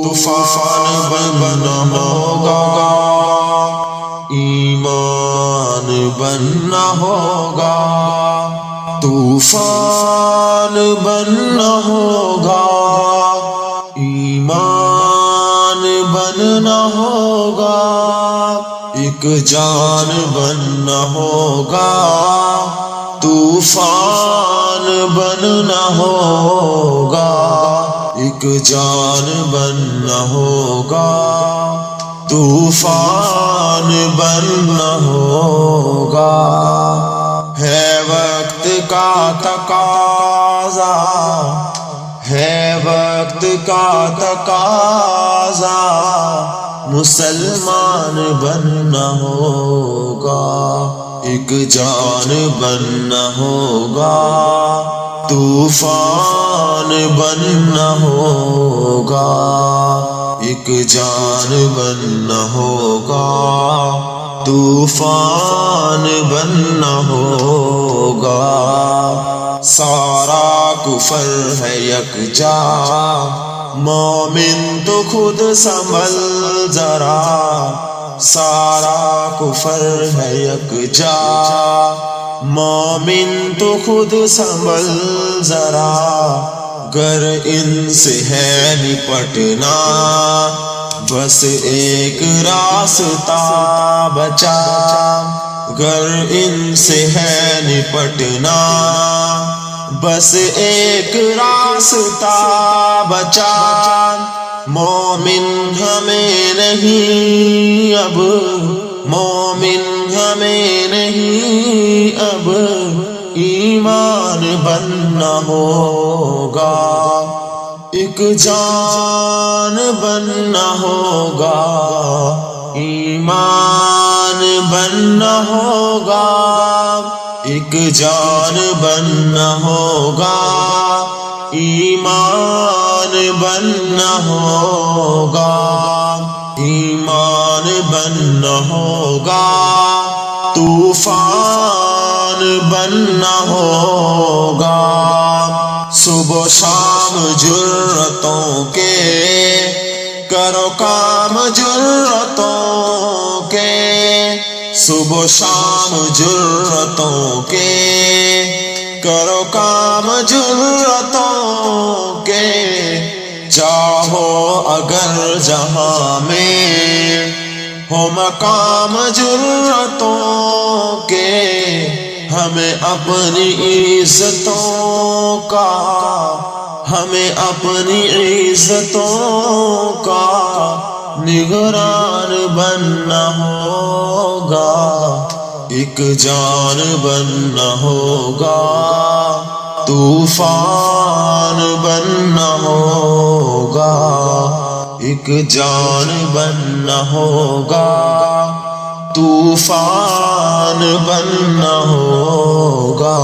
طوفان بننا ہوگا، ایمان بننا ہوگا، طوفان بننا ہوگا، ایمان بننا ہوگا، ایک جان بننا ہوگا، طوفان بننا ہوگا، ایک جان بننا ہوگا، طوفان بننا ہوگا۔ ہے وقت کا تقاضا، ہے وقت کا تقاضا، مسلمان بننا ہوگا، ایک جان بننا ہوگا، طوفان بننا ہوگا، ایک جان بننا ہوگا، طوفان بننا ہوگا۔ سارا کفر ہے یکجا، مومن تو خود سنبھل ذرا، سارا کفر ہے یکجا، مومن تو خود سنبھل ذرا، گر ان سے ہے نپٹنا بس ایک راستہ بچا، گر ان سے ہے نپٹنا بس ایک راستہ بچا، مومن ہمیں نہیں اب، مومن ہمیں نہیں اب، ایمان بننا ہوگا، ایک جان بننا ہوگا، ایمان بننا ہوگا، ایک جان بننا ہوگا، ایمان بننا ہوگا، ایمان بننا ہوگا، طوفان بننا ہوگا۔ صبح و شام جرأتوں کے کرو کام جرأتوں کے، صبح و شام جرأتوں کے کرو کام جرأتوں کے، چاہو اگر جہاں میں ہو مقام جرأتوں کے، ہمیں اپنی عزتوں کا، ہمیں اپنی عزتوں کا نگران بننا ہوگا، ایک جان بننا ہوگا، طوفان بننا ہوگا، ایک جان بننا ہوگا، طوفان بننا ہوگا۔